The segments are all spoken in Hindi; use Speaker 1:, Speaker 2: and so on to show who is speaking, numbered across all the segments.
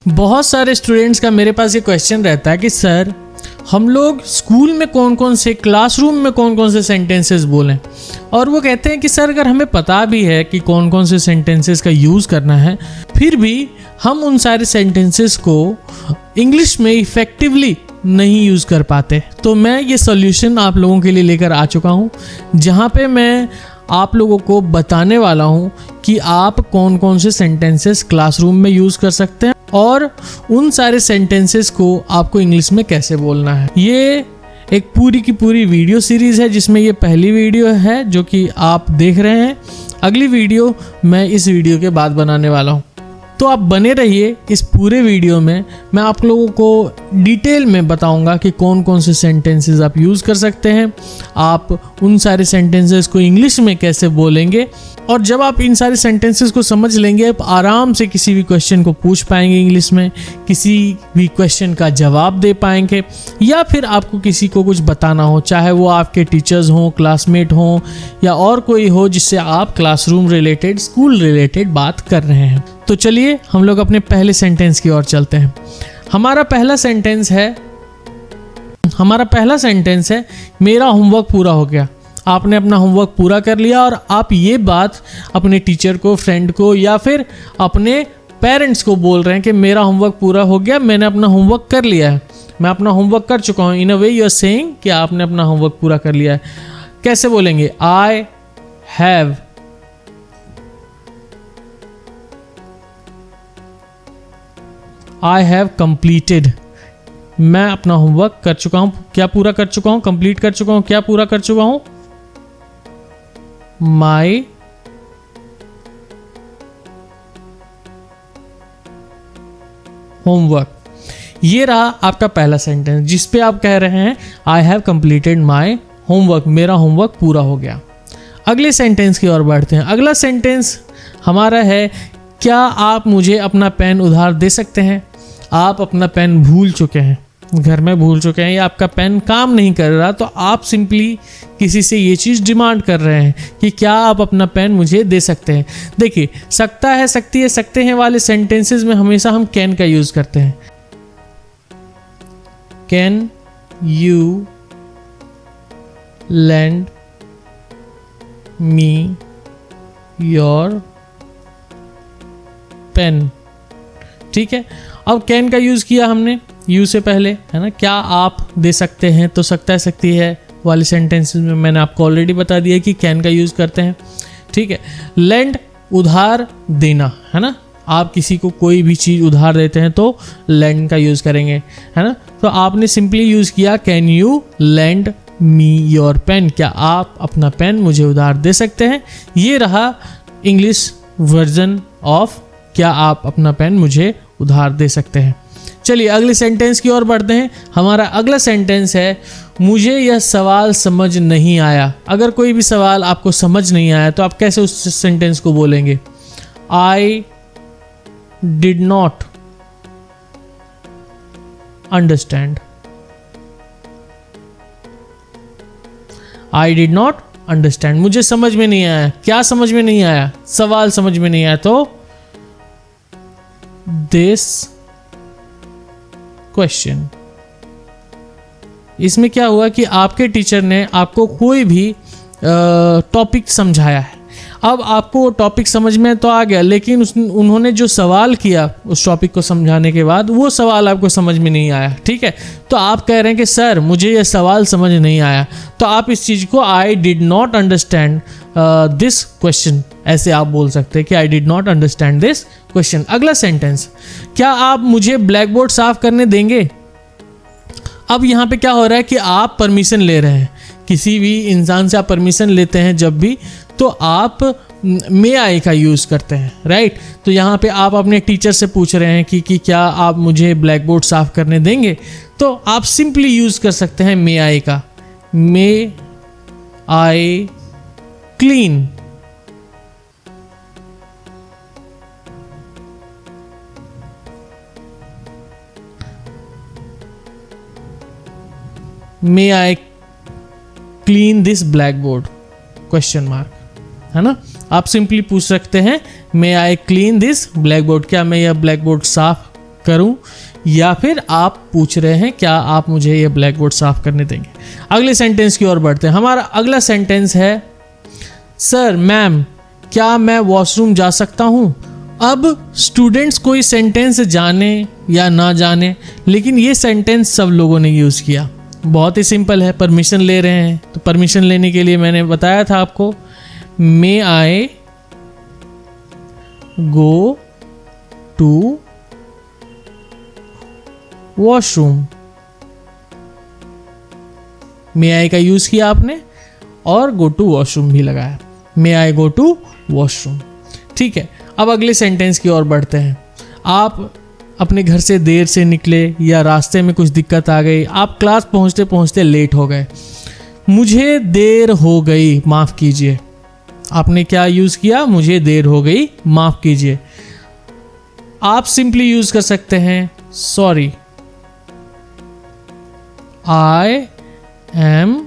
Speaker 1: बहुत सारे स्टूडेंट्स का मेरे पास ये क्वेश्चन रहता है कि सर हम लोग स्कूल में कौन कौन से, क्लासरूम में कौन कौन से सेंटेंसेस बोलें, और वो कहते हैं कि सर अगर हमें पता भी है कि कौन कौन से सेंटेंसेस का यूज़ करना है, फिर भी हम उन सारे सेंटेंसेस को इंग्लिश में इफ़ेक्टिवली नहीं यूज़ कर पाते। तो मैं ये सॉल्यूशन आप लोगों के लिए लेकर आ चुका हूँ, जहाँ पे मैं आप लोगों को बताने वाला हूँ कि आप कौन कौन से सेंटेंसेस क्लासरूम में यूज़ कर सकते हैं और उन सारे सेंटेंसेस को आपको इंग्लिश में कैसे बोलना है। ये एक पूरी की पूरी वीडियो सीरीज़ है, जिसमें ये पहली वीडियो है जो कि आप देख रहे हैं। अगली वीडियो मैं इस वीडियो के बाद बनाने वाला हूँ, तो आप बने रहिए इस पूरे वीडियो में। मैं आप लोगों को डिटेल में बताऊंगा कि कौन कौन से सेंटेंसेस आप यूज़ कर सकते हैं, आप उन सारे सेंटेंसेस को इंग्लिश में कैसे बोलेंगे, और जब आप इन सारे सेंटेंसेस को समझ लेंगे आप आराम से किसी भी क्वेश्चन को पूछ पाएंगे इंग्लिश में, किसी भी क्वेश्चन का जवाब दे पाएंगे, या फिर आपको किसी को कुछ बताना हो, चाहे वो आपके टीचर्स हों, क्लासमेट हों, या और कोई हो जिससे आप क्लासरूम रिलेटेड, स्कूल रिलेटेड बात कर रहे हैं। तो चलिए हम लोग अपने पहले सेंटेंस की ओर चलते हैं। हमारा पहला सेंटेंस है मेरा होमवर्क पूरा हो गया। आपने अपना होमवर्क पूरा कर लिया और आप ये बात अपने टीचर को, फ्रेंड को, या फिर अपने पेरेंट्स को बोल रहे हैं कि मेरा होमवर्क पूरा हो गया, मैंने अपना होमवर्क कर लिया है, मैं अपना होमवर्क कर चुका हूँ। इन अ वे यू आर सेइंग कि आपने अपना होमवर्क पूरा कर लिया है। कैसे बोलेंगे? I have completed. मैं अपना होमवर्क कर चुका हूं। क्या पूरा कर चुका हूं? कंप्लीट कर चुका हूं। क्या पूरा कर चुका हूं? My homework. ये रहा आपका पहला सेंटेंस, जिस पे आप कह रहे हैं I have completed my homework, मेरा होमवर्क पूरा हो गया। अगले सेंटेंस की ओर बढ़ते हैं। अगला सेंटेंस हमारा है क्या आप मुझे अपना पेन उधार दे सकते हैं? आप अपना पेन भूल चुके हैं, घर में भूल चुके हैं, या आपका पेन काम नहीं कर रहा, तो आप सिंपली किसी से ये चीज़ डिमांड कर रहे हैं कि क्या आप अपना पेन मुझे दे सकते हैं। देखिए, सकता है, सकती है, सकते हैं वाले सेंटेंसेस में हमेशा हम कैन का यूज़ करते हैं। Can you lend me your pen? ठीक है, अब कैन का यूज़ किया हमने यू से पहले, है ना। क्या आप दे सकते हैं, तो सकता है, सकती है वाले सेंटेंसेस में मैंने आपको ऑलरेडी बता दिया कि कैन का यूज़ करते हैं। ठीक है, लेंड उधार देना, है ना। आप किसी को कोई भी चीज़ उधार देते हैं तो लेंड का यूज़ करेंगे, है ना। तो आपने सिंपली यूज़ किया can you lend me your pen, क्या आप अपना पेन मुझे उधार दे सकते हैं। ये रहा इंग्लिश वर्जन ऑफ क्या आप अपना पेन मुझे उधार दे सकते हैं। चलिए अगले सेंटेंस की ओर बढ़ते हैं। हमारा अगला सेंटेंस है मुझे यह सवाल समझ नहीं आया। अगर कोई भी सवाल आपको समझ नहीं आया तो आप कैसे उस सेंटेंस को बोलेंगे? I did not understand. I did not understand, मुझे समझ में नहीं आया। क्या समझ में नहीं आया? सवाल समझ में नहीं आया। तो दिस क्वेश्चन। इसमें क्या हुआ कि आपके टीचर ने आपको कोई भी टॉपिक समझाया है। अब आपको टॉपिक समझ में तो आ गया, लेकिन उन्होंने जो सवाल किया उस टॉपिक को समझाने के बाद, वो सवाल आपको समझ में नहीं आया। ठीक है, तो आप कह रहे हैं कि सर मुझे यह सवाल समझ नहीं आया, तो आप इस चीज़ को I did not understand this question, ऐसे आप बोल सकते हैं कि I did not understand this question. अगला सेंटेंस, क्या आप मुझे ब्लैक बोर्ड साफ करने देंगे? अब यहाँ पे क्या हो रहा है कि आप परमिशन ले रहे हैं। किसी भी इंसान से आप परमिशन लेते हैं जब भी, तो आप मे आई का यूज़ करते हैं, राइट। तो यहाँ पे आप अपने टीचर से पूछ रहे हैं कि क्या आप मुझे ब्लैक बोर्ड साफ करने देंगे, तो आप सिंपली यूज़ कर सकते हैं मे आई का। May I clean. May I clean this black board question mark, है ना। आप सिंपली पूछ सकते हैं may I clean this black board, क्या मैं यह ब्लैक बोर्ड साफ करूं, या फिर आप पूछ रहे हैं क्या आप मुझे ये ब्लैक बोर्ड साफ करने देंगे। अगले सेंटेंस की ओर बढ़ते हैं। हमारा अगला सेंटेंस है सर मैम क्या मैं वॉशरूम जा सकता हूं। अब स्टूडेंट्स कोई सेंटेंस जाने या ना जाने, लेकिन ये सेंटेंस सब लोगों ने यूज़ किया। बहुत ही सिंपल है, परमिशन ले रहे हैं, तो परमिशन लेने के लिए मैंने बताया था आपको, मे I go to washroom. May I का यूज किया आपने और गो टू वॉशरूम भी लगाया, मे आई गो टू वॉशरूम। ठीक है, अब अगले सेंटेंस की ओर बढ़ते हैं। आप अपने घर से देर से निकले या रास्ते में कुछ दिक्कत आ गई, आप क्लास पहुंचते पहुंचते लेट हो गए। मुझे देर हो गई, माफ़ कीजिए। आपने क्या यूज़ किया, मुझे देर हो गई, माफ़ कीजिए। आप सिंपली यूज़ कर सकते हैं सॉरी, आई एम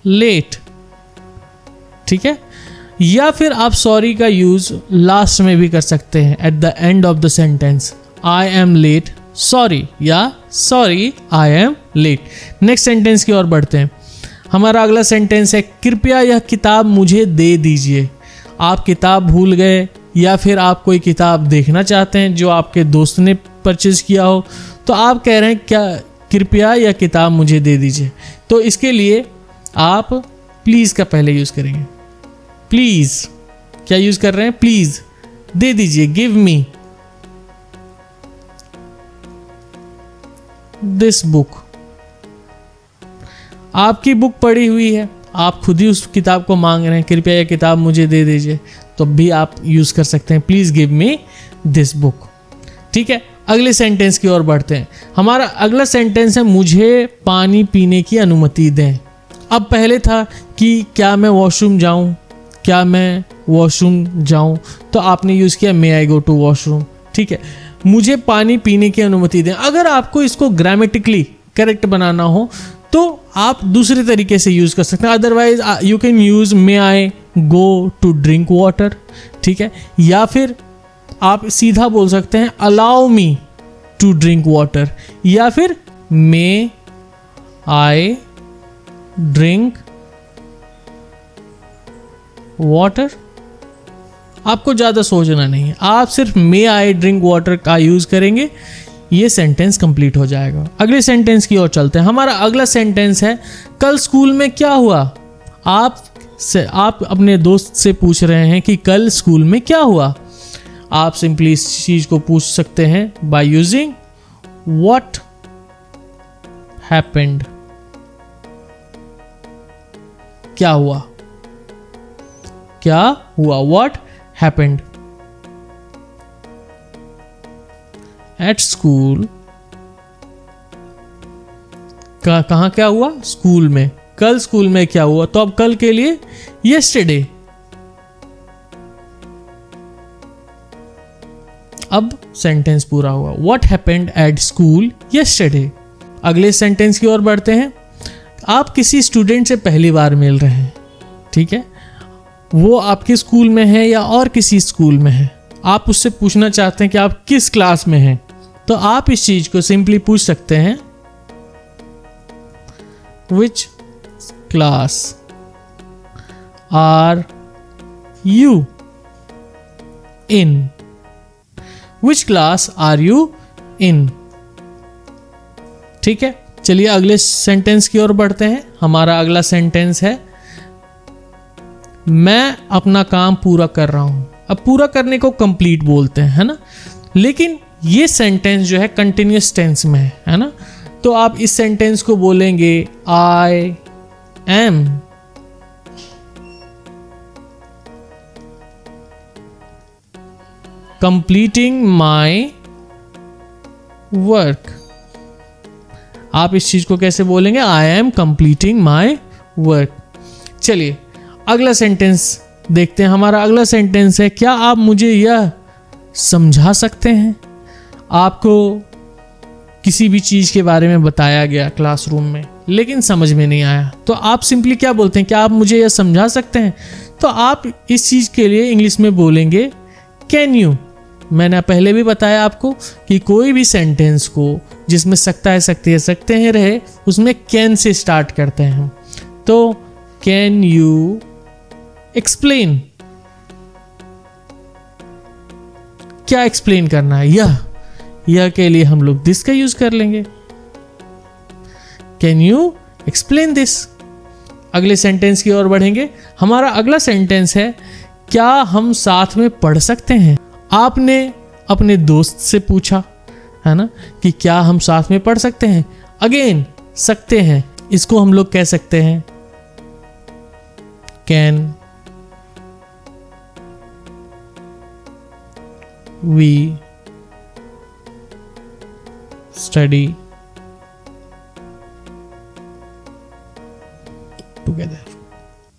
Speaker 1: लेट। ठीक है, या फिर आप सॉरी का यूज़ लास्ट में भी कर सकते हैं, at the end of the sentence, I am late sorry, या sorry I am late. Next sentence की ओर बढ़ते हैं। हमारा अगला सेंटेंस है कृपया यह किताब मुझे दे दीजिए। आप किताब भूल गए या फिर आप कोई किताब देखना चाहते हैं जो आपके दोस्त ने परचेज किया हो, तो आप कह रहे हैं क्या कृपया यह किताब मुझे दे दीजिए। तो इसके लिए आप प्लीज़ का पहले यूज़ करेंगे। प्लीज़ क्या यूज़ कर रहे हैं, प्लीज़ दे दीजिए, गिव मी दिस बुक। आपकी बुक पड़ी हुई है, आप खुद ही उस किताब को मांग रहे हैं, कृपया यह किताब मुझे दे दीजिए, तो भी आप यूज़ कर सकते हैं please give me this book. ठीक है, अगले सेंटेंस की ओर बढ़ते हैं। हमारा अगला सेंटेंस है मुझे पानी पीने की अनुमति दें। अब पहले था कि क्या मैं वॉशरूम जाऊं, क्या मैं वॉशरूम जाऊं, तो आपने यूज़ किया मे आई गो टू वॉशरूम। ठीक है, मुझे पानी पीने की अनुमति दें। अगर आपको इसको ग्रामेटिकली करेक्ट बनाना हो तो आप दूसरे तरीके से यूज़ कर सकते हैं, otherwise you can use may I go to drink water. ठीक है, या फिर आप सीधा बोल सकते हैं allow me to drink water, या फिर मे आई ड्रिंक वाटर। आपको ज़्यादा सोचना नहीं है, आप सिर्फ मे आई ड्रिंक वाटर का यूज़ करेंगे, ये सेंटेंस कंप्लीट हो जाएगा। अगले सेंटेंस की ओर चलते हैं। हमारा अगला सेंटेंस है कल स्कूल में क्या हुआ। आप अपने दोस्त से पूछ रहे हैं कि कल स्कूल में क्या हुआ। आप सिंपली इस चीज़ को पूछ सकते हैं बाय यूजिंग व्हाट हैपेंड। क्या हुआ, क्या हुआ, व्हाट हैपेंड एट स्कूल। कहाँ क्या हुआ, स्कूल में। कल स्कूल में क्या हुआ, तो अब कल के लिए यस्टरडे। अब सेंटेंस पूरा हुआ, what happened at school yesterday. अगले सेंटेंस की ओर बढ़ते हैं। आप किसी स्टूडेंट से पहली बार मिल रहे हैं, ठीक है, वो आपके स्कूल में है या और किसी स्कूल में है। आप उससे पूछना चाहते हैं कि आप किस क्लास में हैं, तो आप इस चीज को सिंपली पूछ सकते हैं which class are you in. Which class are you in. ठीक है, चलिए अगले सेंटेंस की ओर बढ़ते हैं। हमारा अगला सेंटेंस है मैं अपना काम पूरा कर रहा हूं। अब पूरा करने को कंप्लीट बोलते हैं, है ना, लेकिन ये सेंटेंस जो है कंटिन्यूअस टेंस में है ना, तो आप इस सेंटेंस को बोलेंगे I M completing my work. आप इस चीज को कैसे बोलेंगे, I M completing my work. चलिए अगला सेंटेंस देखते हैं। हमारा अगला सेंटेंस है क्या आप मुझे यह समझा सकते हैं। आपको किसी भी चीज़ के बारे में बताया गया क्लासरूम में, लेकिन समझ में नहीं आया, तो आप सिंपली क्या बोलते हैं, क्या आप मुझे यह समझा सकते हैं। तो आप इस चीज़ के लिए इंग्लिश में बोलेंगे कैन यू। मैंने पहले भी बताया आपको कि कोई भी सेंटेंस को जिसमें सकता है, सकती है, सकते हैं रहे, उसमें कैन से स्टार्ट करते हैं हम। तो कैन यू एक्सप्लेन, क्या एक्सप्लेन करना है, यह के लिए हम लोग दिस का यूज कर लेंगे। Can you explain this. अगले सेंटेंस की ओर बढ़ेंगे। हमारा अगला सेंटेंस है, क्या हम साथ में पढ़ सकते हैं। आपने अपने दोस्त से पूछा है ना कि क्या हम साथ में पढ़ सकते हैं। अगेन सकते हैं, इसको हम लोग कह सकते हैं can we study together.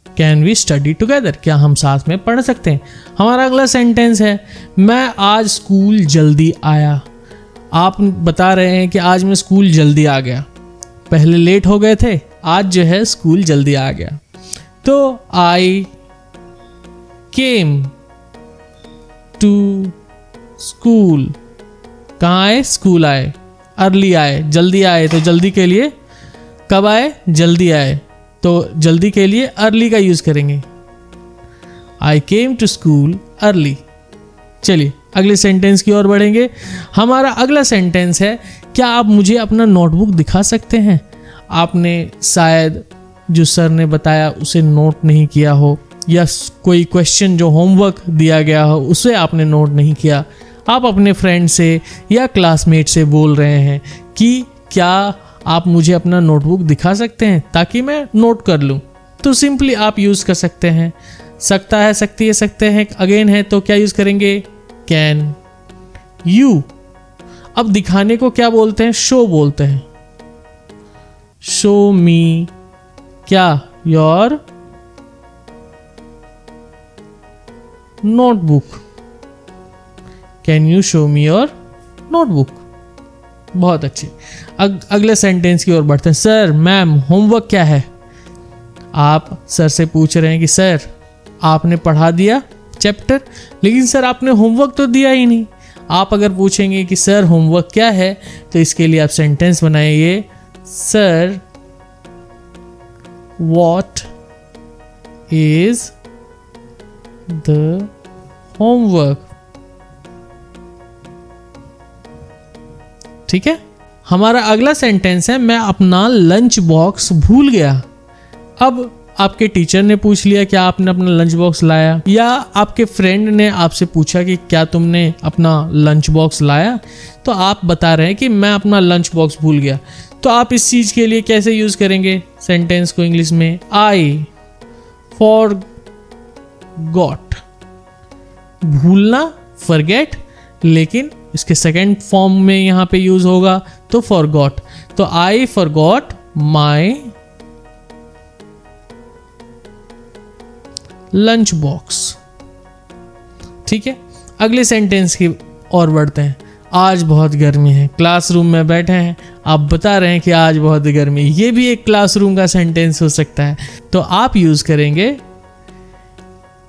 Speaker 1: Can we study together, क्या हम साथ में पढ़ सकते हैं। हमारा अगला सेंटेंस है, मैं आज स्कूल जल्दी आया। आप बता रहे हैं कि आज मैं स्कूल जल्दी आ गया, पहले लेट हो गए थे, आज जो है स्कूल जल्दी आ गया। तो आई केम टू स्कूल, कहाँ आए, स्कूल आए, अर्ली आए, जल्दी आए, तो जल्दी के लिए कब आए, जल्दी आए, तो जल्दी के लिए अर्ली का यूज करेंगे। आई केम टू स्कूल अर्ली। चलिए अगले सेंटेंस की ओर बढ़ेंगे। हमारा अगला सेंटेंस है, क्या आप मुझे अपना नोटबुक दिखा सकते हैं। आपने शायद जो सर ने बताया उसे नोट नहीं किया हो, या कोई क्वेश्चन जो होमवर्क दिया गया हो उसे आपने नोट नहीं किया। आप अपने फ्रेंड से या क्लासमेट से बोल रहे हैं कि क्या आप मुझे अपना नोटबुक दिखा सकते हैं ताकि मैं नोट कर लूं। तो सिंपली आप यूज कर सकते हैं, सकता है, सकती है, सकते हैं, अगेन है, तो क्या यूज करेंगे, कैन यू। अब दिखाने को क्या बोलते हैं, शो बोलते हैं। शो मी क्या, your notebook. Can you show me your notebook. बहुत अच्छे। अगले सेंटेंस की ओर बढ़ते हैं। सर, मैम, होमवर्क क्या है। आप सर से पूछ रहे हैं कि सर आपने पढ़ा दिया चैप्टर, लेकिन सर आपने होमवर्क तो दिया ही नहीं। आप अगर पूछेंगे कि सर होमवर्क क्या है, तो इसके लिए आप सेंटेंस बनाइए, sir what is the homework. ठीक है। हमारा अगला सेंटेंस है, मैं अपना लंच बॉक्स भूल गया। अब आपके टीचर ने पूछ लिया क्या आपने अपना लंच बॉक्स लाया, या आपके फ्रेंड ने आपसे पूछा कि क्या तुमने अपना लंच बॉक्स लाया, तो आप बता रहे हैं कि मैं अपना लंच बॉक्स भूल गया। तो आप इस चीज के लिए कैसे यूज करेंगे सेंटेंस को इंग्लिश में, आई फॉर गॉट। भूलना, फॉरगेट, लेकिन इसके सेकेंड फॉर्म में यहां पे यूज होगा तो फॉरगॉट। तो I forgot my lunch box. ठीक है। अगले सेंटेंस की ओर बढ़ते हैं। आज बहुत गर्मी है, क्लासरूम में बैठे हैं, आप बता रहे हैं कि आज बहुत गर्मी। ये भी एक क्लासरूम का सेंटेंस हो सकता है, तो आप यूज करेंगे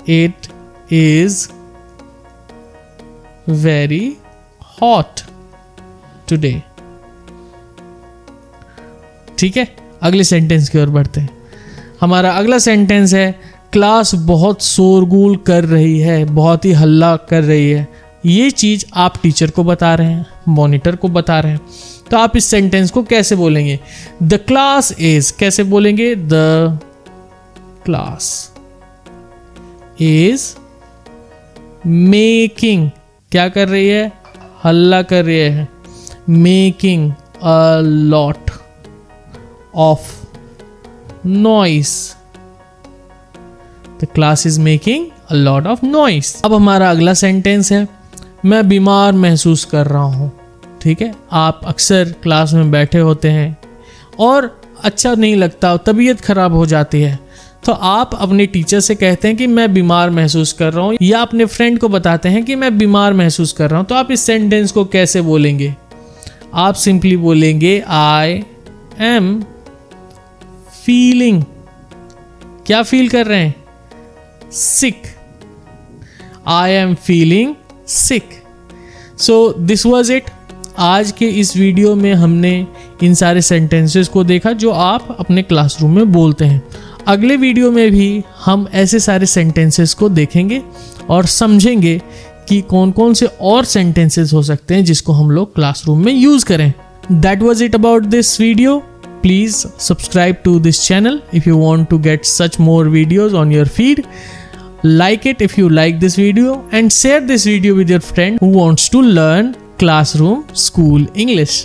Speaker 1: it is very hot today. ठीक है। अगले सेंटेंस की ओर बढ़ते हैं। हमारा अगला सेंटेंस है, क्लास बहुत शोरगुल कर रही है, बहुत ही हल्ला कर रही है। ये चीज आप टीचर को बता रहे हैं, मॉनिटर को बता रहे हैं। तो आप इस सेंटेंस को कैसे बोलेंगे, द क्लास इज, कैसे बोलेंगे, द क्लास इज मेकिंग, क्या कर रही है, हल्ला कर रही है, making a lot of noise. The class is making a lot of noise. अब हमारा अगला सेंटेंस है, मैं बीमार महसूस कर रहा हूं। ठीक है। आप अक्सर क्लास में बैठे होते हैं और अच्छा नहीं लगता, तबीयत खराब हो जाती है, तो आप अपने टीचर से कहते हैं कि मैं बीमार महसूस कर रहा हूं, या अपने फ्रेंड को बताते हैं कि मैं बीमार महसूस कर रहा हूं। तो आप इस सेंटेंस को कैसे बोलेंगे, आप सिंपली बोलेंगे आई एम फीलिंग, क्या फील कर रहे हैं, sick. I am feeling sick. So this was it. आज के इस वीडियो में हमने इन सारे सेंटेंसेस को देखा जो आप अपने क्लासरूम में बोलते हैं। अगले वीडियो में भी हम ऐसे सारे सेंटेंसेस को देखेंगे और समझेंगे कि कौन कौन से और सेंटेंसेस हो सकते हैं जिसको हम लोग क्लासरूम में यूज़ करें। That was it about this video. Please subscribe to this channel if you want to get such more videos on your feed. Like it if you like this video and share this video with your friend who wants to learn classroom school English.